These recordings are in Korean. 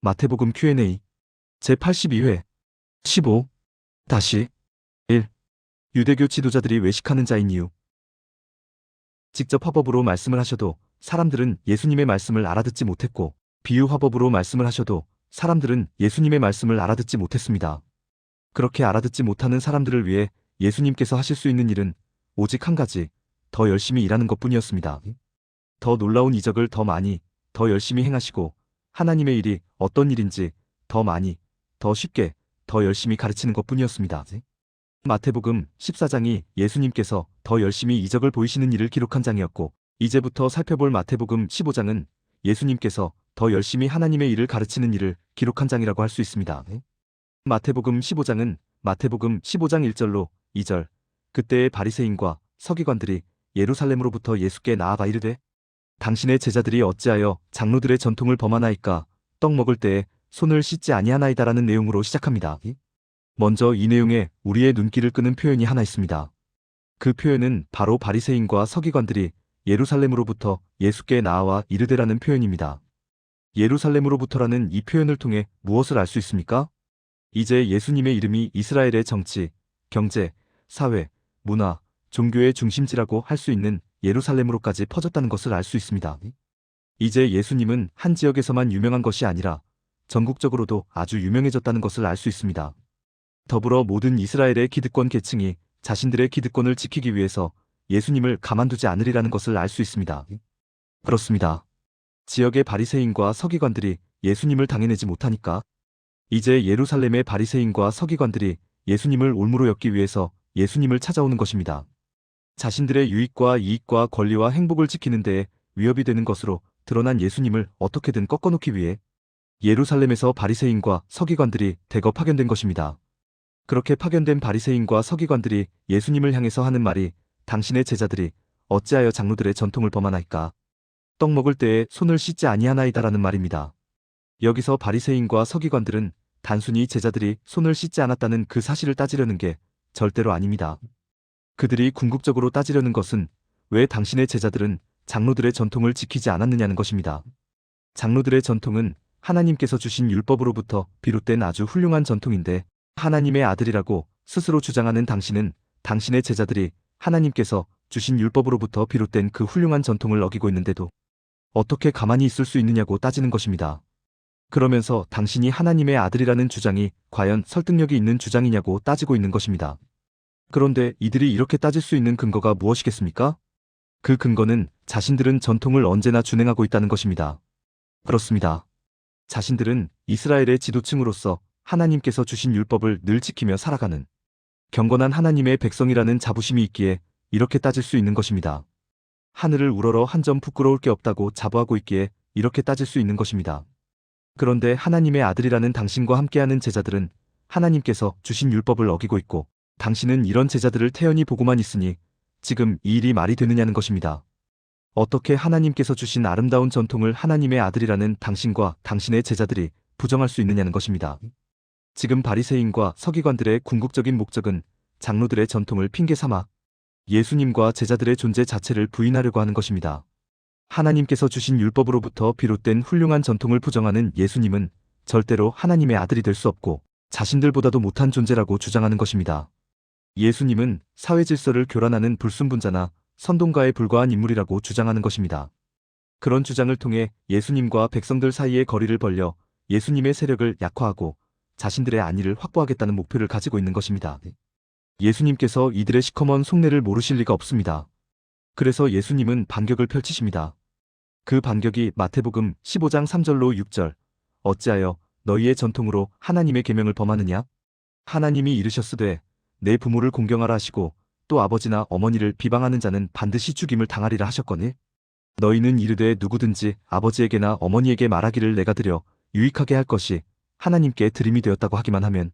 마태복음 Q&A 제82회 15 1. 유대교 지도자들이 외식하는 자인 이유. 직접 화법으로 말씀을 하셔도 사람들은 예수님의 말씀을 알아듣지 못했고, 비유 화법으로 말씀을 하셔도 사람들은 예수님의 말씀을 알아듣지 못했습니다. 그렇게 알아듣지 못하는 사람들을 위해 예수님께서 하실 수 있는 일은 오직 한 가지, 더 열심히 일하는 것뿐이었습니다. 더 놀라운 이적을 더 많이, 더 열심히 행하시고, 하나님의 일이 어떤 일인지 더 많이, 더 쉽게, 더 열심히 가르치는 것뿐이었습니다. 마태복음 14장이 예수님께서 더 열심히 이적을 보이시는 일을 기록한 장이었고, 이제부터 살펴볼 마태복음 15장은 예수님께서 더 열심히 하나님의 일을 가르치는 일을 기록한 장이라고 할 수 있습니다. 마태복음 15장은 마태복음 15장 1절로 2절, 그때의 바리새인과 서기관들이 예루살렘으로부터 예수께 나아가 이르되, 당신의 제자들이 어찌하여 장로들의 전통을 범하나이까, 떡 먹을 때에 손을 씻지 아니하나이다라는 내용으로 시작합니다. 먼저 이 내용에 우리의 눈길을 끄는 표현이 하나 있습니다. 그 표현은 바로 바리새인과 서기관들이 예루살렘으로부터 예수께 나아와 이르되라는 표현입니다. 예루살렘으로부터라는 이 표현을 통해 무엇을 알 수 있습니까? 이제 예수님의 이름이 이스라엘의 정치, 경제, 사회, 문화, 종교의 중심지라고 할 수 있는 예루살렘으로까지 퍼졌다는 것을 알 수 있습니다. 이제 예수님은 한 지역에서만 유명한 것이 아니라 전국적으로도 아주 유명해졌다는 것을 알 수 있습니다. 더불어 모든 이스라엘의 기득권 계층이 자신들의 기득권을 지키기 위해서 예수님을 가만두지 않으리라는 것을 알 수 있습니다. 그렇습니다. 지역의 바리새인과 서기관들이 예수님을 당해내지 못하니까 이제 예루살렘의 바리새인과 서기관들이 예수님을 올무로 엮기 위해서 예수님을 찾아오는 것입니다. 자신들의 유익과 이익과 권리와 행복을 지키는 데에 위협이 되는 것으로 드러난 예수님을 어떻게든 꺾어놓기 위해 예루살렘에서 바리새인과 서기관들이 대거 파견된 것입니다. 그렇게 파견된 바리새인과 서기관들이 예수님을 향해서 하는 말이 당신의 제자들이 어찌하여 장로들의 전통을 범하나이까, 떡 먹을 때에 손을 씻지 아니하나이다라는 말입니다. 여기서 바리새인과 서기관들은 단순히 제자들이 손을 씻지 않았다는 그 사실을 따지려는 게 절대로 아닙니다. 그들이 궁극적으로 따지려는 것은 왜 당신의 제자들은 장로들의 전통을 지키지 않았느냐는 것입니다. 장로들의 전통은 하나님께서 주신 율법으로부터 비롯된 아주 훌륭한 전통인데, 하나님의 아들이라고 스스로 주장하는 당신은 당신의 제자들이 하나님께서 주신 율법으로부터 비롯된 그 훌륭한 전통을 어기고 있는데도 어떻게 가만히 있을 수 있느냐고 따지는 것입니다. 그러면서 당신이 하나님의 아들이라는 주장이 과연 설득력이 있는 주장이냐고 따지고 있는 것입니다. 그런데 이들이 이렇게 따질 수 있는 근거가 무엇이겠습니까? 그 근거는 자신들은 전통을 언제나 준행하고 있다는 것입니다. 그렇습니다. 자신들은 이스라엘의 지도층으로서 하나님께서 주신 율법을 늘 지키며 살아가는 경건한 하나님의 백성이라는 자부심이 있기에 이렇게 따질 수 있는 것입니다. 하늘을 우러러 한 점 부끄러울 게 없다고 자부하고 있기에 이렇게 따질 수 있는 것입니다. 그런데 하나님의 아들이라는 당신과 함께하는 제자들은 하나님께서 주신 율법을 어기고 있고, 당신은 이런 제자들을 태연히 보고만 있으니 지금 이 일이 말이 되느냐는 것입니다. 어떻게 하나님께서 주신 아름다운 전통을 하나님의 아들이라는 당신과 당신의 제자들이 부정할 수 있느냐는 것입니다. 지금 바리새인과 서기관들의 궁극적인 목적은 장로들의 전통을 핑계 삼아 예수님과 제자들의 존재 자체를 부인하려고 하는 것입니다. 하나님께서 주신 율법으로부터 비롯된 훌륭한 전통을 부정하는 예수님은 절대로 하나님의 아들이 될 수 없고 자신들보다도 못한 존재라고 주장하는 것입니다. 예수님은 사회 질서를 교란하는 불순분자나 선동가에 불과한 인물이라고 주장하는 것입니다. 그런 주장을 통해 예수님과 백성들 사이의 거리를 벌려 예수님의 세력을 약화하고 자신들의 안위를 확보하겠다는 목표를 가지고 있는 것입니다. 예수님께서 이들의 시커먼 속내를 모르실 리가 없습니다. 그래서 예수님은 반격을 펼치십니다. 그 반격이 마태복음 15장 3절로 6절, 어찌하여 너희의 전통으로 하나님의 계명을 범하느냐? 하나님이 이르셨으되 내 부모를 공경하라 하시고 또 아버지나 어머니를 비방하는 자는 반드시 죽임을 당하리라 하셨거늘. 너희는 이르되 누구든지 아버지에게나 어머니에게 말하기를 내가 드려 유익하게 할 것이 하나님께 드림이 되었다고 하기만 하면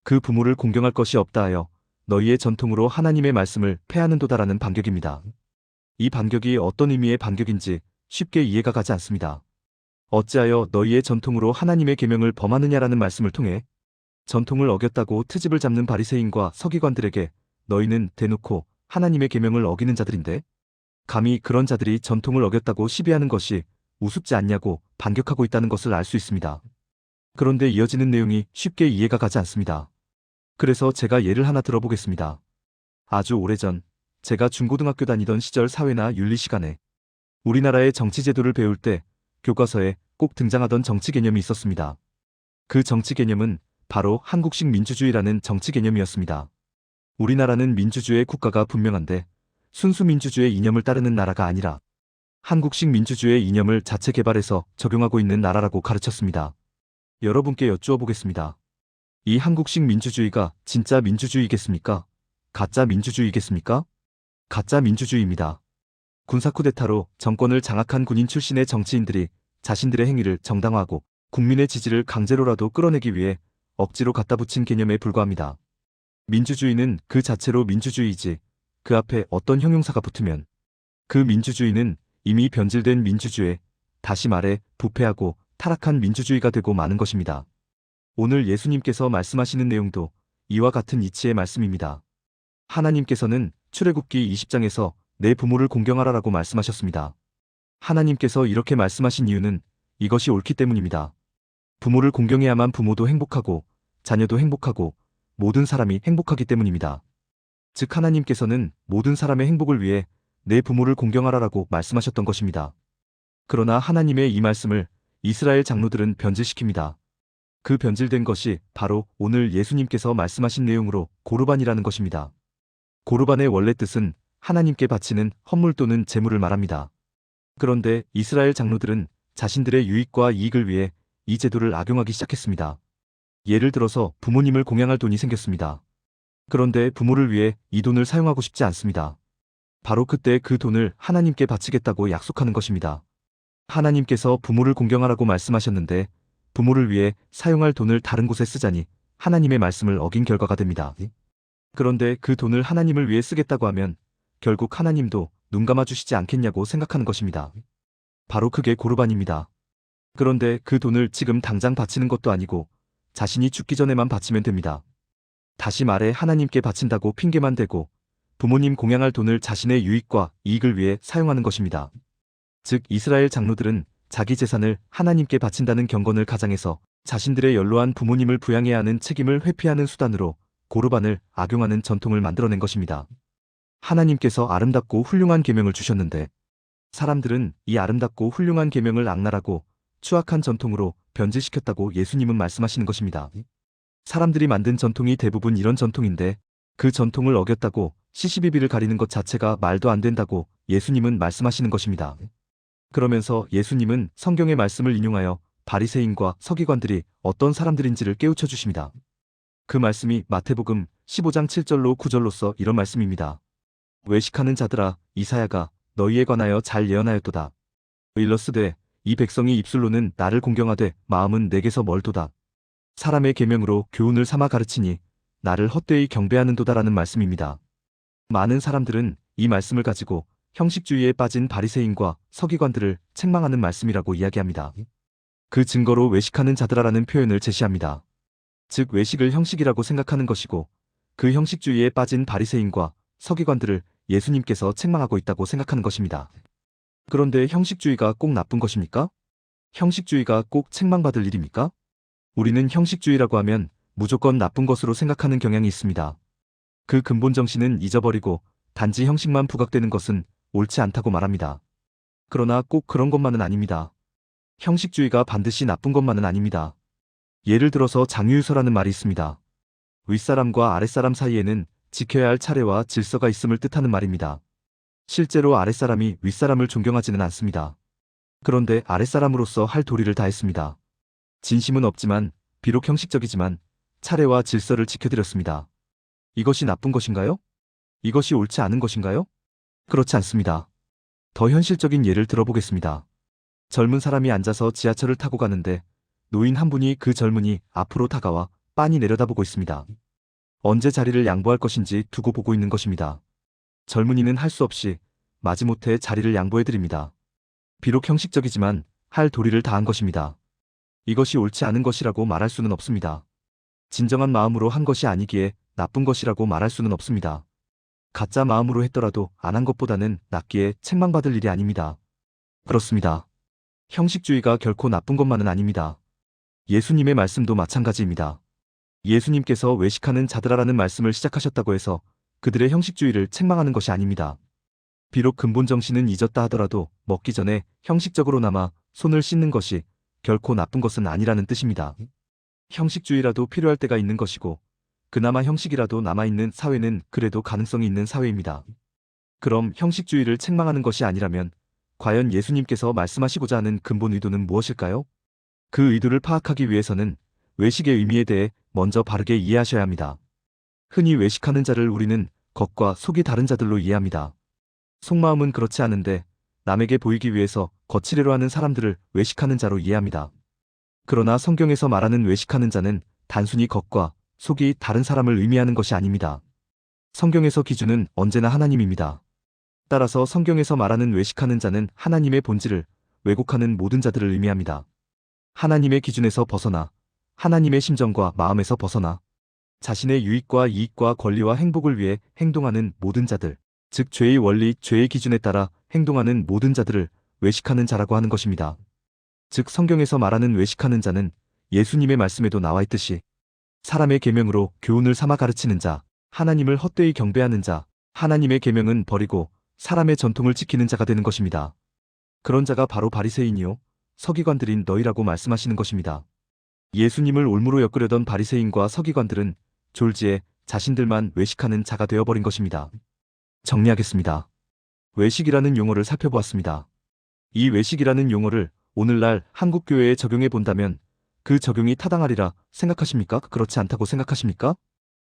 그 부모를 공경할 것이 없다 하여 너희의 전통으로 하나님의 말씀을 폐하는도다라는 반격입니다. 이 반격이 어떤 의미의 반격인지 쉽게 이해가 가지 않습니다. 어찌하여 너희의 전통으로 하나님의 계명을 범하느냐라는 말씀을 통해 전통을 어겼다고 트집을 잡는 바리새인과 서기관들에게 너희는 대놓고 하나님의 계명을 어기는 자들인데 감히 그런 자들이 전통을 어겼다고 시비하는 것이 우습지 않냐고 반격하고 있다는 것을 알 수 있습니다. 그런데 이어지는 내용이 쉽게 이해가 가지 않습니다. 그래서 제가 예를 하나 들어보겠습니다. 아주 오래전 제가 중고등학교 다니던 시절 사회나 윤리 시간에 우리나라의 정치 제도를 배울 때 교과서에 꼭 등장하던 정치 개념이 있었습니다. 그 정치 개념은 바로 한국식 민주주의라는 정치 개념이었습니다. 우리나라는 민주주의 국가가 분명한데 순수 민주주의 이념을 따르는 나라가 아니라 한국식 민주주의 이념을 자체 개발해서 적용하고 있는 나라라고 가르쳤습니다. 여러분께 여쭈어 보겠습니다. 이 한국식 민주주의가 진짜 민주주의겠습니까? 가짜 민주주의겠습니까? 가짜 민주주의입니다. 군사 쿠데타로 정권을 장악한 군인 출신의 정치인들이 자신들의 행위를 정당화하고 국민의 지지를 강제로라도 끌어내기 위해 억지로 갖다 붙인 개념에 불과합니다. 민주주의는 그 자체로 민주주의이지 그 앞에 어떤 형용사가 붙으면 그 민주주의는 이미 변질된 민주주의, 다시 말해 부패하고 타락한 민주주의가 되고 마는 것입니다. 오늘 예수님께서 말씀하시는 내용도 이와 같은 이치의 말씀입니다. 하나님께서는 출애굽기 20장에서 내 부모를 공경하라라고 말씀하셨습니다. 하나님께서 이렇게 말씀하신 이유는 이것이 옳기 때문입니다. 부모를 공경해야만 부모도 행복하고 자녀도 행복하고 모든 사람이 행복하기 때문입니다. 즉 하나님께서는 모든 사람의 행복을 위해 내 부모를 공경하라라고 말씀하셨던 것입니다. 그러나 하나님의 이 말씀을 이스라엘 장로들은 변질시킵니다. 그 변질된 것이 바로 오늘 예수님께서 말씀하신 내용으로 고르반이라는 것입니다. 고르반의 원래 뜻은 하나님께 바치는 헌물 또는 제물을 말합니다. 그런데 이스라엘 장로들은 자신들의 유익과 이익을 위해 이 제도를 악용하기 시작했습니다. 예를 들어서 부모님을 공양할 돈이 생겼습니다. 그런데 부모를 위해 이 돈을 사용하고 싶지 않습니다. 바로 그때 그 돈을 하나님께 바치겠다고 약속하는 것입니다. 하나님께서 부모를 공경하라고 말씀하셨는데 부모를 위해 사용할 돈을 다른 곳에 쓰자니 하나님의 말씀을 어긴 결과가 됩니다. 그런데 그 돈을 하나님을 위해 쓰겠다고 하면 결국 하나님도 눈 감아주시지 않겠냐고 생각하는 것입니다. 바로 그게 고르반입니다. 그런데 그 돈을 지금 당장 바치는 것도 아니고 자신이 죽기 전에만 바치면 됩니다. 다시 말해 하나님께 바친다고 핑계만 대고 부모님 공양할 돈을 자신의 유익과 이익을 위해 사용하는 것입니다. 즉 이스라엘 장로들은 자기 재산을 하나님께 바친다는 경건을 가장해서 자신들의 연로한 부모님을 부양해야 하는 책임을 회피하는 수단으로 고르반을 악용하는 전통을 만들어낸 것입니다. 하나님께서 아름답고 훌륭한 계명을 주셨는데 사람들은 이 아름답고 훌륭한 계명을 악랄하고 추악한 전통으로 변질시켰다고 예수님은 말씀하시는 것입니다. 사람들이 만든 전통이 대부분 이런 전통인데 그 전통을 어겼다고 시시비비를 가리는 것 자체가 말도 안 된다고 예수님은 말씀하시는 것입니다. 그러면서 예수님은 성경의 말씀을 인용하여 바리새인과 서기관들이 어떤 사람들인지를 깨우쳐 주십니다. 그 말씀이 마태복음 15장 7절로 9절로서 이런 말씀입니다. 외식하는 자들아 이사야가 너희에 관하여 잘 예언하였도다. 일러스되 이 백성이 입술로는 나를 공경하되 마음은 내게서 멀도다. 사람의 계명으로 교훈을 삼아 가르치니 나를 헛되이 경배하는도다라는 말씀입니다. 많은 사람들은 이 말씀을 가지고 형식주의에 빠진 바리새인과 서기관들을 책망하는 말씀이라고 이야기합니다. 그 증거로 외식하는 자들아라는 표현을 제시합니다. 즉 외식을 형식이라고 생각하는 것이고 그 형식주의에 빠진 바리새인과 서기관들을 예수님께서 책망하고 있다고 생각하는 것입니다. 그런데 형식주의가 꼭 나쁜 것입니까? 형식주의가 꼭 책망받을 일입니까? 우리는 형식주의라고 하면 무조건 나쁜 것으로 생각하는 경향이 있습니다. 그 근본 정신은 잊어버리고 단지 형식만 부각되는 것은 옳지 않다고 말합니다. 그러나 꼭 그런 것만은 아닙니다. 형식주의가 반드시 나쁜 것만은 아닙니다. 예를 들어서 장유유서라는 말이 있습니다. 윗사람과 아랫사람 사이에는 지켜야 할 차례와 질서가 있음을 뜻하는 말입니다. 실제로 아랫사람이 윗사람을 존경하지는 않습니다. 그런데 아랫사람으로서 할 도리를 다했습니다. 진심은 없지만 비록 형식적이지만 차례와 질서를 지켜드렸습니다. 이것이 나쁜 것인가요? 이것이 옳지 않은 것인가요? 그렇지 않습니다. 더 현실적인 예를 들어보겠습니다. 젊은 사람이 앉아서 지하철을 타고 가는데 노인 한 분이 그 젊은이 앞으로 다가와 빤히 내려다보고 있습니다. 언제 자리를 양보할 것인지 두고 보고 있는 것입니다. 젊은이는 할 수 없이 마지못해 자리를 양보해드립니다. 비록 형식적이지만 할 도리를 다한 것입니다. 이것이 옳지 않은 것이라고 말할 수는 없습니다. 진정한 마음으로 한 것이 아니기에 나쁜 것이라고 말할 수는 없습니다. 가짜 마음으로 했더라도 안 한 것보다는 낫기에 책망받을 일이 아닙니다. 그렇습니다. 형식주의가 결코 나쁜 것만은 아닙니다. 예수님의 말씀도 마찬가지입니다. 예수님께서 외식하는 자들아라는 말씀을 시작하셨다고 해서 그들의 형식주의를 책망하는 것이 아닙니다. 비록 근본 정신은 잊었다 하더라도 먹기 전에 형식적으로나마 손을 씻는 것이 결코 나쁜 것은 아니라는 뜻입니다. 형식주의라도 필요할 때가 있는 것이고 그나마 형식이라도 남아있는 사회는 그래도 가능성이 있는 사회입니다. 그럼 형식주의를 책망하는 것이 아니라면 과연 예수님께서 말씀하시고자 하는 근본 의도는 무엇일까요? 그 의도를 파악하기 위해서는 외식의 의미에 대해 먼저 바르게 이해하셔야 합니다. 흔히 외식하는 자를 우리는 겉과 속이 다른 자들로 이해합니다. 속마음은 그렇지 않은데 남에게 보이기 위해서 거칠애로 하는 사람들을 외식하는 자로 이해합니다. 그러나 성경에서 말하는 외식하는 자는 단순히 겉과 속이 다른 사람을 의미하는 것이 아닙니다. 성경에서 기준은 언제나 하나님입니다. 따라서 성경에서 말하는 외식하는 자는 하나님의 본질을 왜곡하는 모든 자들을 의미합니다. 하나님의 기준에서 벗어나 하나님의 심정과 마음에서 벗어나 자신의 유익과 이익과 권리와 행복을 위해 행동하는 모든 자들, 즉 죄의 원리, 죄의 기준에 따라 행동하는 모든 자들을 외식하는 자라고 하는 것입니다. 즉 성경에서 말하는 외식하는 자는 예수님의 말씀에도 나와 있듯이 사람의 계명으로 교훈을 삼아 가르치는 자, 하나님을 헛되이 경배하는 자, 하나님의 계명은 버리고 사람의 전통을 지키는 자가 되는 것입니다. 그런 자가 바로 바리새인이요 서기관들인 너희라고 말씀하시는 것입니다. 예수님을 올무로 엮으려던 바리새인과 서기관들은 졸지에 자신들만 외식하는 자가 되어버린 것입니다. 정리하겠습니다. 외식이라는 용어를 살펴보았습니다. 이 외식이라는 용어를 오늘날 한국교회에 적용해 본다면 그 적용이 타당하리라 생각하십니까? 그렇지 않다고 생각하십니까?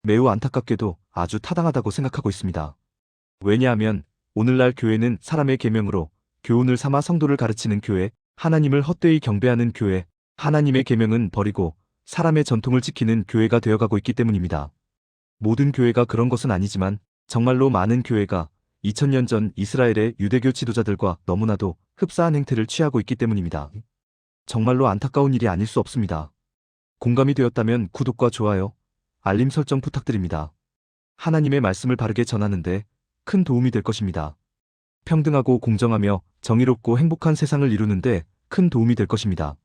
매우 안타깝게도 아주 타당하다고 생각하고 있습니다. 왜냐하면 오늘날 교회는 사람의 계명으로 교훈을 삼아 성도를 가르치는 교회, 하나님을 헛되이 경배하는 교회, 하나님의 계명은 버리고 사람의 전통을 지키는 교회가 되어가고 있기 때문입니다. 모든 교회가 그런 것은 아니지만 정말로 많은 교회가 2000년 전 이스라엘의 유대교 지도자들과 너무나도 흡사한 행태를 취하고 있기 때문입니다. 정말로 안타까운 일이 아닐 수 없습니다. 공감이 되었다면 구독과 좋아요, 알림 설정 부탁드립니다. 하나님의 말씀을 바르게 전하는데 큰 도움이 될 것입니다. 평등하고 공정하며 정의롭고 행복한 세상을 이루는데 큰 도움이 될 것입니다.